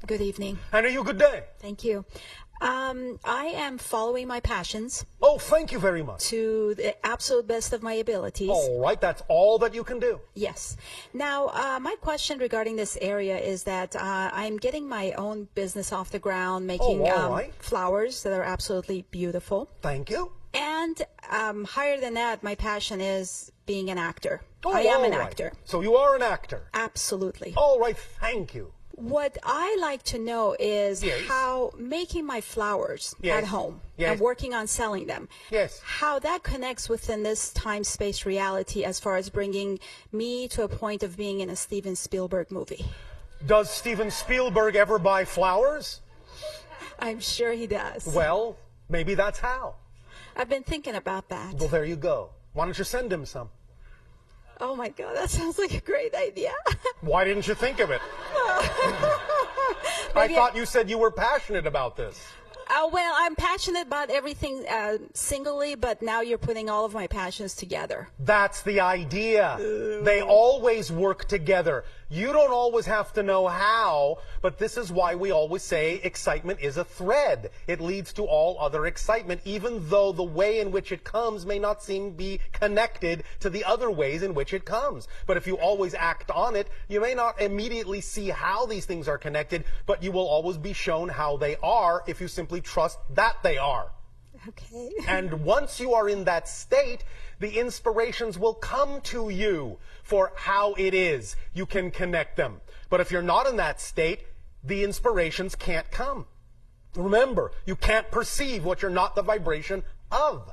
Good evening. And are you good day? Thank you. I am following my passions Oh, thank you very much. to the absolute best of my abilities. All right, that's all that you can do. Yes. Now, my question regarding this area is that I'm getting my own business off the ground, making all right. flowers that are absolutely beautiful. Thank you. And higher than that, my passion is being an actor. Oh, I am all an right. actor. So you are an actor. Absolutely. All right, thank you. What I like to know is Yes. how making my flowers Yes. at home Yes. and working on selling them, Yes. how that connects within this time-space reality as far as bringing me to a point of being in a Steven Spielberg movie. Does Steven Spielberg ever buy flowers? I'm sure he does. Well, maybe that's how. I've been thinking about that. Well, there you go. Why don't you send him some? Oh my God, that sounds like a great idea. Why didn't you think of it? I Maybe thought you said you were passionate about this. Well, I'm passionate about everything singly, but now you're putting all of my passions together. That's the idea. They always work together. You don't always have to know how, but this is why we always say excitement is a thread. It leads to all other excitement, even though the way in which it comes may not seem to be connected to the other ways in which it comes. But if you always act on it, you may not immediately see how these things are connected, but you will always be shown how they are if you simply trust that they are. Okay. And once you are in that state, the inspirations will come to you for how it is you can connect them. But if you're not in that state, the inspirations can't come. Remember, you can't perceive what you're not the vibration of.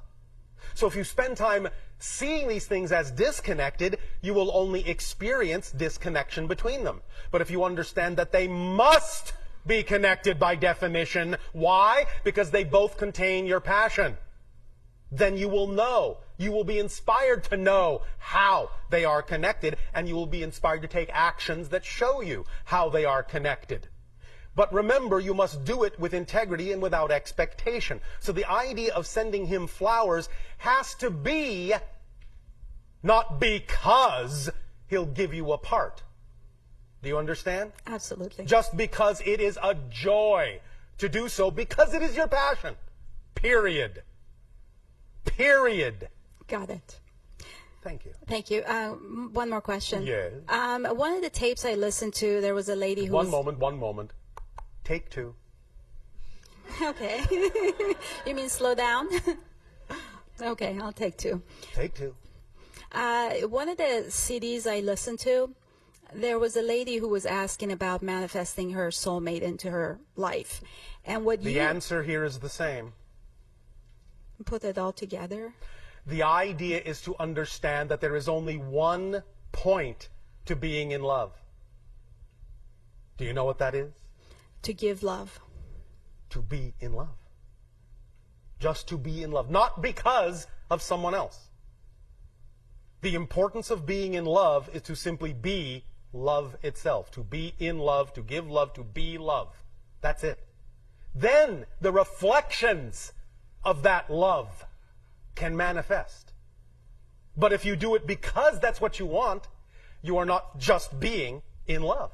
So if you spend time seeing these things as disconnected, you will only experience disconnection between them. But if you understand that they must be connected by definition. Why? Because they both contain your passion. Then you will know. You will be inspired to know how they are connected, and you will be inspired to take actions that show you how they are connected. But remember, you must do it with integrity and without expectation. So the idea of sending him flowers has to be not because he'll give you a part. Do you understand? Absolutely. Just because it is a joy to do so, because it is your passion. Period. Period. Got it. Thank you. Thank you. One more question. Yes. One of the tapes I listened to, there was a lady who One moment. Take two. Okay. You mean slow down? Okay, I'll take two. Take two. One of the CDs I listened to, there was a lady who was asking about manifesting her soulmate into her life. And what The answer here is the same. put it all together? The idea is to understand that there is only one point to being in love. Do you know what that is? To give love. To be in love. Just to be in love. Not because of someone else. The importance of being in love is to simply be love itself. To be in love, to give love, to be love. That's it. Then the reflections of that love can manifest. But if you do it because that's what you want, you are not just being in love.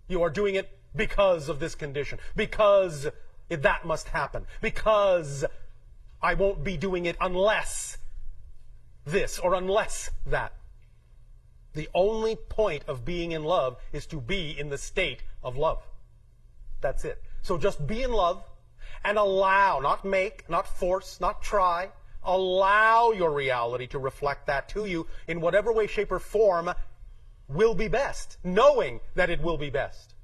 You are doing it because of this condition, because that must happen, because I won't be doing it unless this or unless that. The only point of being in love is to be in the state of love. That's it. So just be in love and allow, not make, not force, not try. Allow your reality to reflect that to you in whatever way, shape, or form will be best, knowing that it will be best.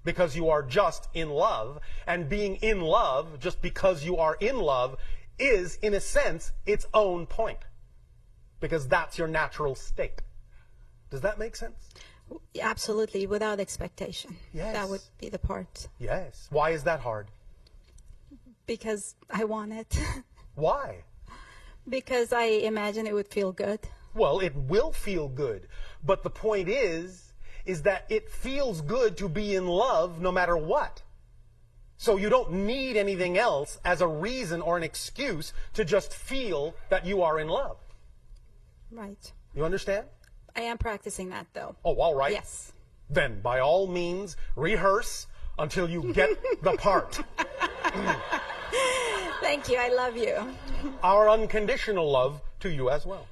Because you are just in love, and being in love, just because you are in love, is, in a sense, its own point. Because that's your natural state. Does that make sense? Absolutely, without expectation. Yes. That would be the part. Yes. Why is that hard? Because I want it. Why? Because I imagine it would feel good. Well, it will feel good. But the point is that it feels good to be in love no matter what. So you don't need anything else as a reason or an excuse to just feel that you are in love. Right. You understand? I am practicing that, though. Oh, all right. Yes. Then, by all means, rehearse, until you get the part. Thank you. I love you. Our unconditional love to you as well.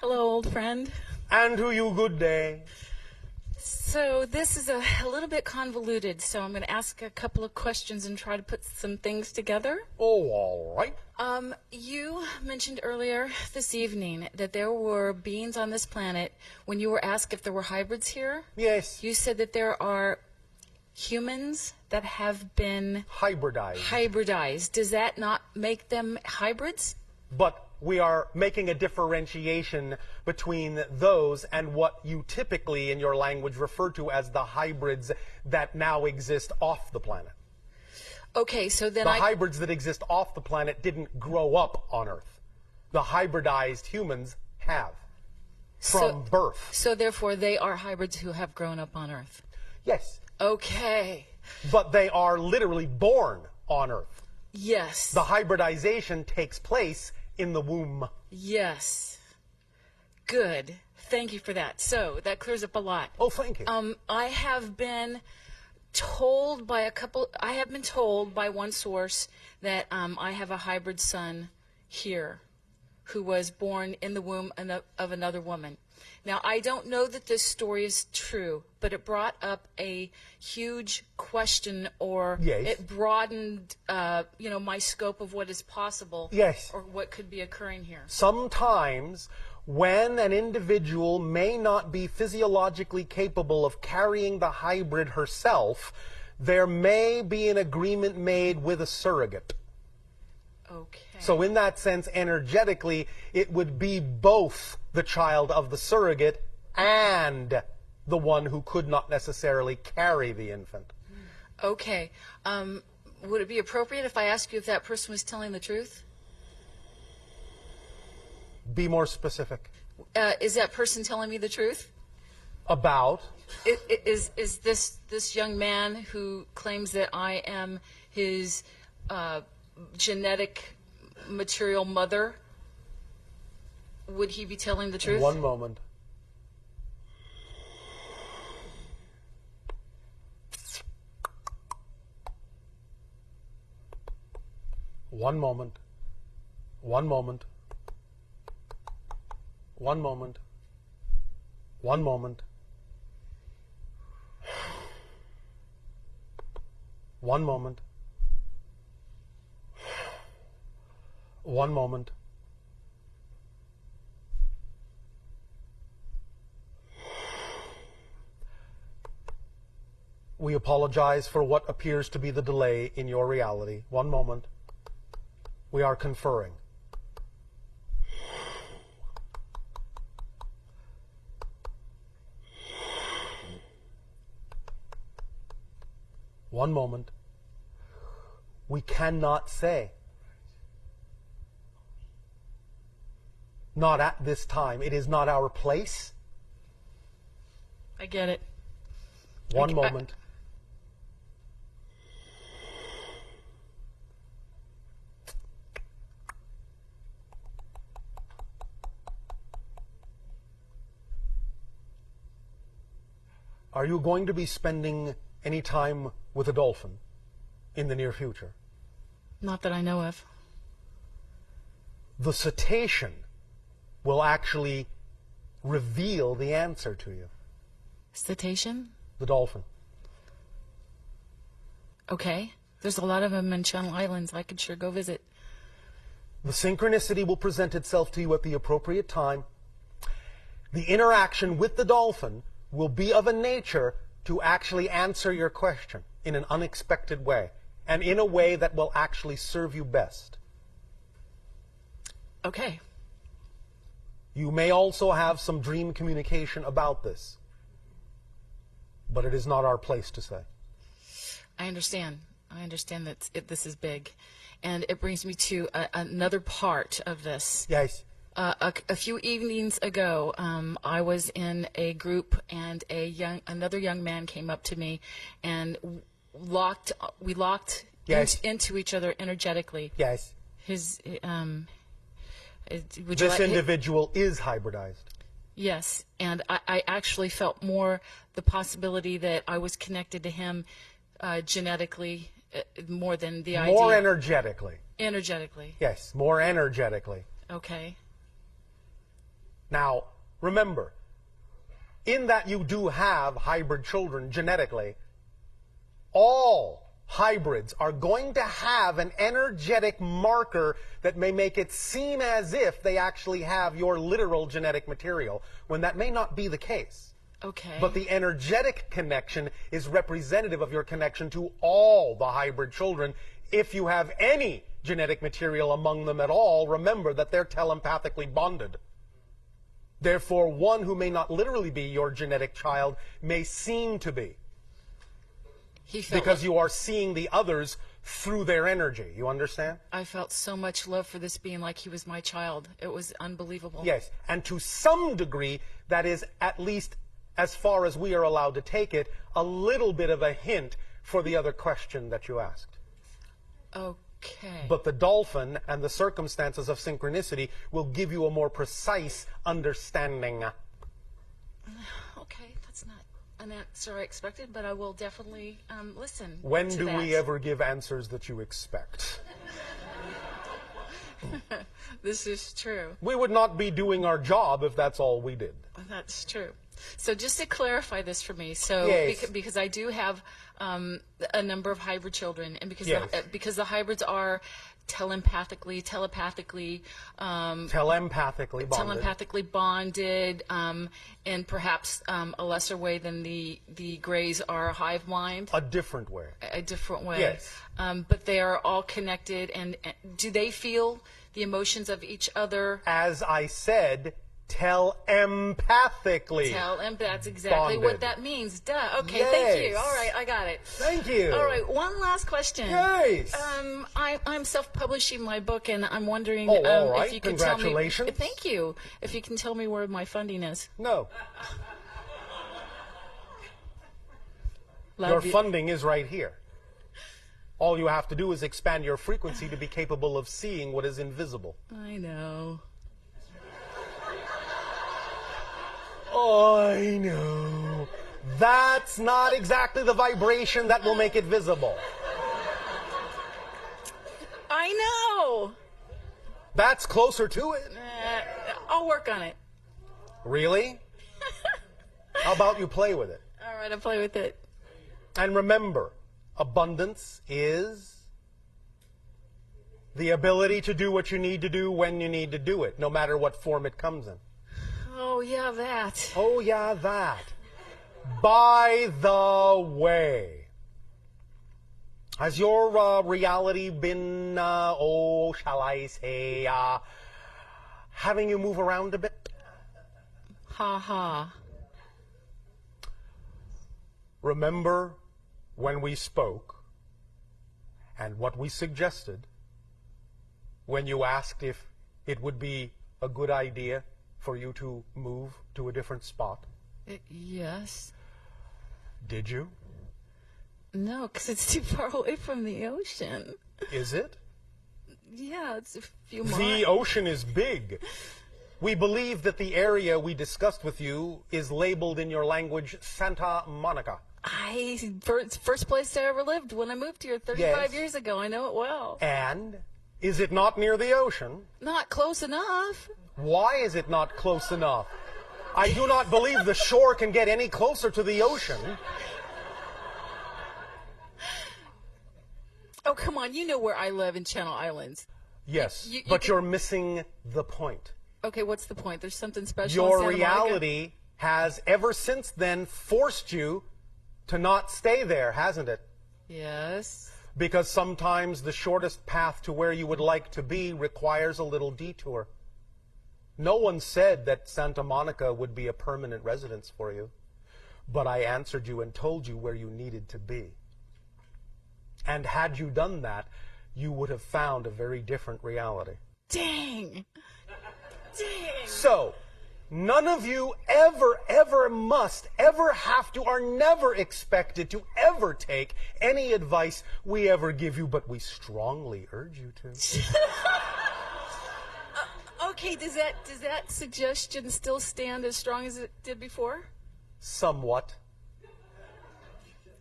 Hello, old friend. And to you, good day. So this is a little bit convoluted, so I'm going to ask a couple of questions and try to put some things together. Oh, all right. You mentioned earlier this evening that there were beings on this planet. When you were asked if there were hybrids here, Yes. you said that there are humans that have been Hybridized. Does that not make them hybrids? But we are making a differentiation between those and what you typically in your language refer to as the hybrids that now exist off the planet. Okay, so then The hybrids that exist off the planet didn't grow up on Earth. The hybridized humans have from birth. So therefore they are hybrids who have grown up on Earth. Yes. Okay. But they are literally born on Earth. Yes. The hybridization takes place in the womb. Yes. Good. Thank you for that. So that clears up a lot. Oh, thank you. I have been told by one source that I have a hybrid son here who was born in the womb of another woman. Now, I don't know that this story is true, but it brought up a huge question, or Yes. it broadened, my scope of what is possible, Yes. or what could be occurring here. Sometimes when an individual may not be physiologically capable of carrying the hybrid herself, there may be an agreement made with a surrogate. Okay. So in that sense, energetically, it would be both the child of the surrogate and the one who could not necessarily carry the infant. Okay. Would it be appropriate if I ask you if that person was telling the truth? Be more specific. Is that person telling me the truth? About? Is this young man who claims that I am his genetic material mother, would he be telling the truth? One moment. One moment. One moment. One moment. One moment. One moment. One moment. We apologize for what appears to be the delay in your reality. One moment. We are conferring. One moment. We cannot say. Not at this time. It is not our place. I get it. One moment. Are you going to be spending any time with a dolphin in the near future? Not that I know of. The cetacean will actually reveal the answer to you. Cetacean? The dolphin. Okay. There's a lot of them in Channel Islands. I could sure go visit. The synchronicity will present itself to you at the appropriate time. The interaction with the dolphin will be of a nature to actually answer your question in an unexpected way, and in a way that will actually serve you best. Okay. You may also have some dream communication about this, but it is not our place to say. I understand. I understand that this is big. And it brings me to another part of this. Yes. A few evenings ago, I was in a group, and another young man came up to me, and we locked Yes. into each other energetically. Yes. Would you This like- individual is hybridized. Yes, and I actually felt more the possibility that I was connected to him genetically more than the idea. More energetically. Energetically. Yes, more energetically. Okay. Now, remember, in that you do have hybrid children genetically, all hybrids are going to have an energetic marker that may make it seem as if they actually have your literal genetic material, when that may not be the case. Okay. But the energetic connection is representative of your connection to all the hybrid children. If you have any genetic material among them at all, remember that they're telepathically bonded. Therefore, one who may not literally be your genetic child may seem to be. Because you are seeing the others through their energy. You understand? I felt so much love for this being like he was my child. It was unbelievable. Yes, and to some degree, that is, at least as far as we are allowed to take it, a little bit of a hint for the other question that you asked. Okay. But the dolphin and the circumstances of synchronicity will give you a more precise understanding. Okay, that's not an answer I expected, but I will definitely listen. When to do that. we ever give answers that you expect? This is true. We would not be doing our job if that's all we did. That's true. So just to clarify this for me, so Yes. because I do have a number of hybrid children, and because Yes. because the hybrids are telepathically bonded, in perhaps a lesser way than the Greys are hive mind. A different way. A different way. Yes. But they are all connected, and do they feel the emotions of each other? As I said, telepathically. That's exactly bonded. what that means. Duh. Okay, Yes. thank you. All right, I got it. Thank you. All right, one last question. Yes. I'm self-publishing my book, and I'm wondering Oh, all right. if you can Congratulations. tell me. Thank you. If you can tell me where my funding is. No. Love Your you. funding is right here. All you have to do is expand your frequency to be capable of seeing what is invisible. I know. I know. That's not exactly the vibration that will make it visible. I know. That's closer to it. I'll work on it. Really? How about you play with it? All right, I'll play with it. And remember, abundance is the ability to do what you need to do when you need to do it, no matter what form it comes in. Oh, yeah, that. Oh, yeah, that. By the way, has your reality been, shall I say, having you move around a bit? Ha ha. Remember when we spoke and what we suggested when you asked if it would be a good idea for you to move to a different spot? Yes. Did you? No, because it's too far away from the ocean. Is it? Yeah, it's a few miles. The ocean is big. We believe that the area we discussed with you is labeled in your language Santa Monica. First place I ever lived when I moved here 35 Yes. years ago. I know it well. And is it not near the ocean? Not close enough. Why is it not close enough? I do not believe the shore can get any closer to the ocean. Oh, come on. You know where I live in Channel Islands. Yes, You but can- you're missing the point. Okay, what's the point? There's something special Your in Santa Monica? reality has ever since then forced you to not stay there, hasn't it? Yes. Because sometimes the shortest path to where you would like to be requires a little detour. No one said that Santa Monica would be a permanent residence for you, but I answered you and told you where you needed to be. And had you done that, you would have found a very different reality. Dang. Dang. So, none of you ever must, ever have to, are never expected to ever take any advice we ever give you, but we strongly urge you to. Okay, does that suggestion still stand as strong as it did before? Somewhat.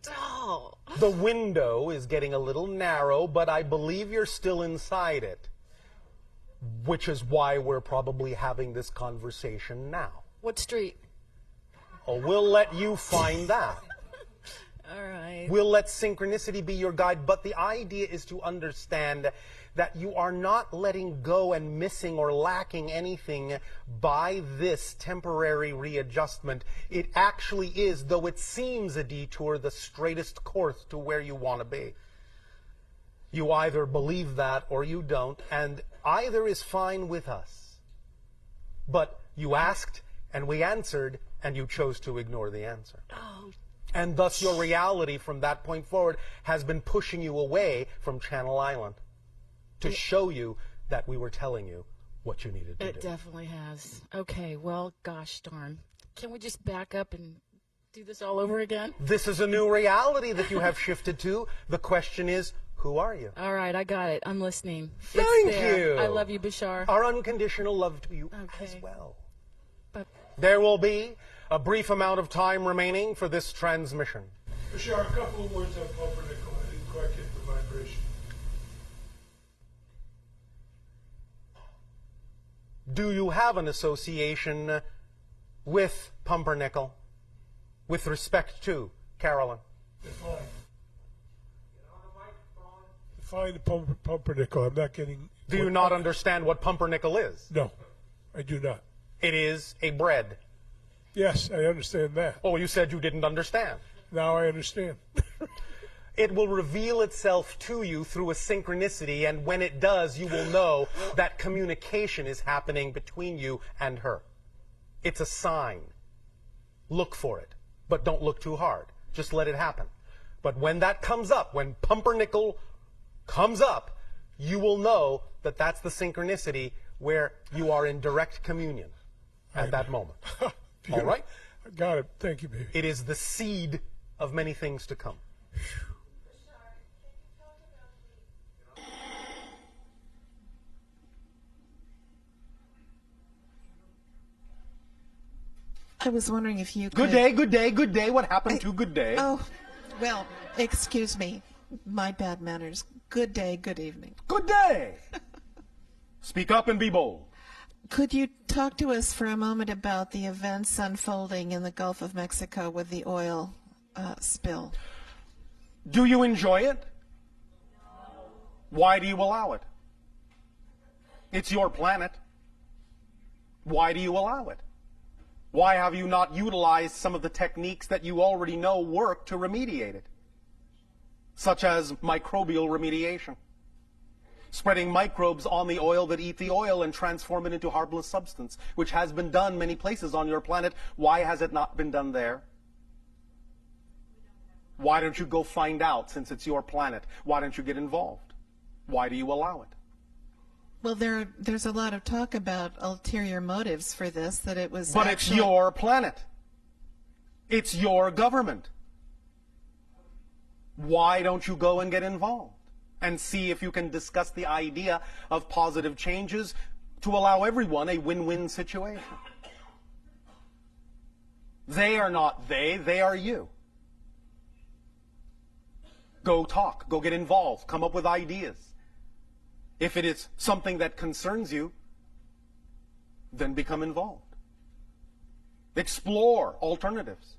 Oh. The window is getting a little narrow, but I believe you're still inside it. Which is why we're probably having this conversation now. What street? Oh, we'll let you find that. All right. We'll let synchronicity be your guide, but the idea is to understand that you are not letting go and missing or lacking anything by this temporary readjustment. It actually is, though it seems a detour, the straightest course to where you want to be. You either believe that or you don't, and either is fine with us. But you asked, and we answered, and you chose to ignore the answer. Oh. And thus your reality from that point forward has been pushing you away from Channel Island to show you that we were telling you what you needed to do. It definitely has. Okay, well, gosh darn. Can we just back up and do this all over again? This is a new reality that you have shifted to. The question is, who are you? All right, I got it. I'm listening. Thank It's there. you. I love you, Bashar. Our unconditional love to you Okay. as well. But There will be a brief amount of time remaining for this transmission. Bashar, a couple of words on pumpernickel. I didn't quite get the vibration. Do you have an association with pumpernickel with respect to Carolyn? Define. Define the pumpernickel. I'm not getting... Do you not understand what pumpernickel is? No, I do not. It is a bread. Yes, I understand that. Oh, you said you didn't understand. Now I understand. It will reveal itself to you through a synchronicity, and when it does, you will know that communication is happening between you and her. It's a sign. Look for it, but don't look too hard. Just let it happen. But when that comes up, when pumpernickel comes up, you will know that that's the synchronicity where you are in direct communion at that moment. All right? I got it. Thank you, baby. It is the seed of many things to come. I was wondering if you could... Good day, good day, good day. What happened to good day? Oh, well, excuse me. My bad manners. Good day, good evening. Good day. Speak up and be bold. Could you talk to us for a moment about the events unfolding in the Gulf of Mexico with the oil spill? Do you enjoy it? Why do you allow it? It's your planet. Why do you allow it? Why have you not utilized some of the techniques that you already know work to remediate it? Such as microbial remediation. Spreading microbes on the oil that eat the oil and transform it into harmless substance, which has been done many places on your planet. Why has it not been done there? Why don't you go find out, since it's your planet? Why don't you get involved? Why do you allow it? Well, there's a lot of talk about ulterior motives for this, that it was But actually... it's your planet. It's your government. Why don't you go and get involved and see if you can discuss the idea of positive changes to allow everyone a win-win situation? They are not they are you. Go talk, go get involved, come up with ideas. If it is something that concerns you, then become involved. Explore alternatives.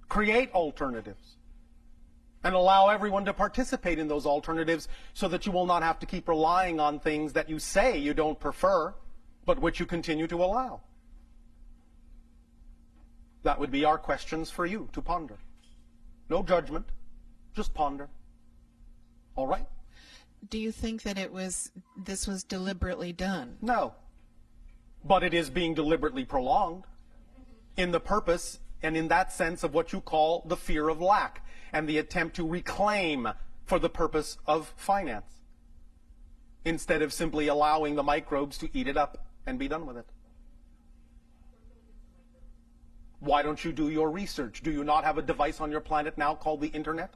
Create alternatives. And allow everyone to participate in those alternatives so that you will not have to keep relying on things that you say you don't prefer, but which you continue to allow. That would be our questions for you to ponder. No judgment, just ponder. All right? Do you think that this was deliberately done? No. But it is being deliberately prolonged in the purpose and in that sense of what you call the fear of lack and the attempt to reclaim for the purpose of finance, instead of simply allowing the microbes to eat it up and be done with it. Why don't you do your research? Do you not have a device on your planet now called the internet?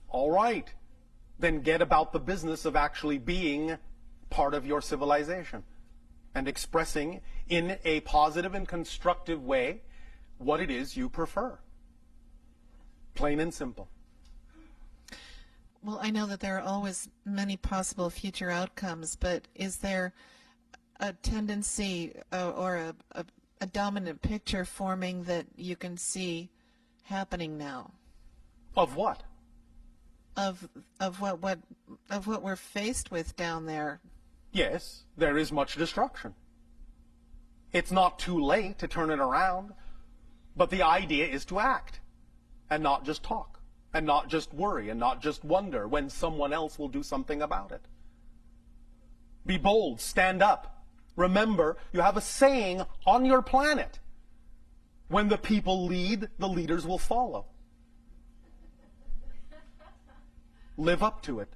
All right. Then get about the business of actually being part of your civilization, and expressing in a positive and constructive way what it is you prefer. Plain and simple. Well, I know that there are always many possible future outcomes, but is there a tendency or a dominant picture forming that you can see happening now? Of what? Of what we're faced with down there. Yes, there is much destruction. It's not too late to turn it around, but the idea is to act and not just talk and not just worry and not just wonder when someone else will do something about it. Be bold, stand up. Remember, you have a saying on your planet: when the people lead, the leaders will follow. Live up to it.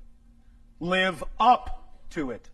Live up to it.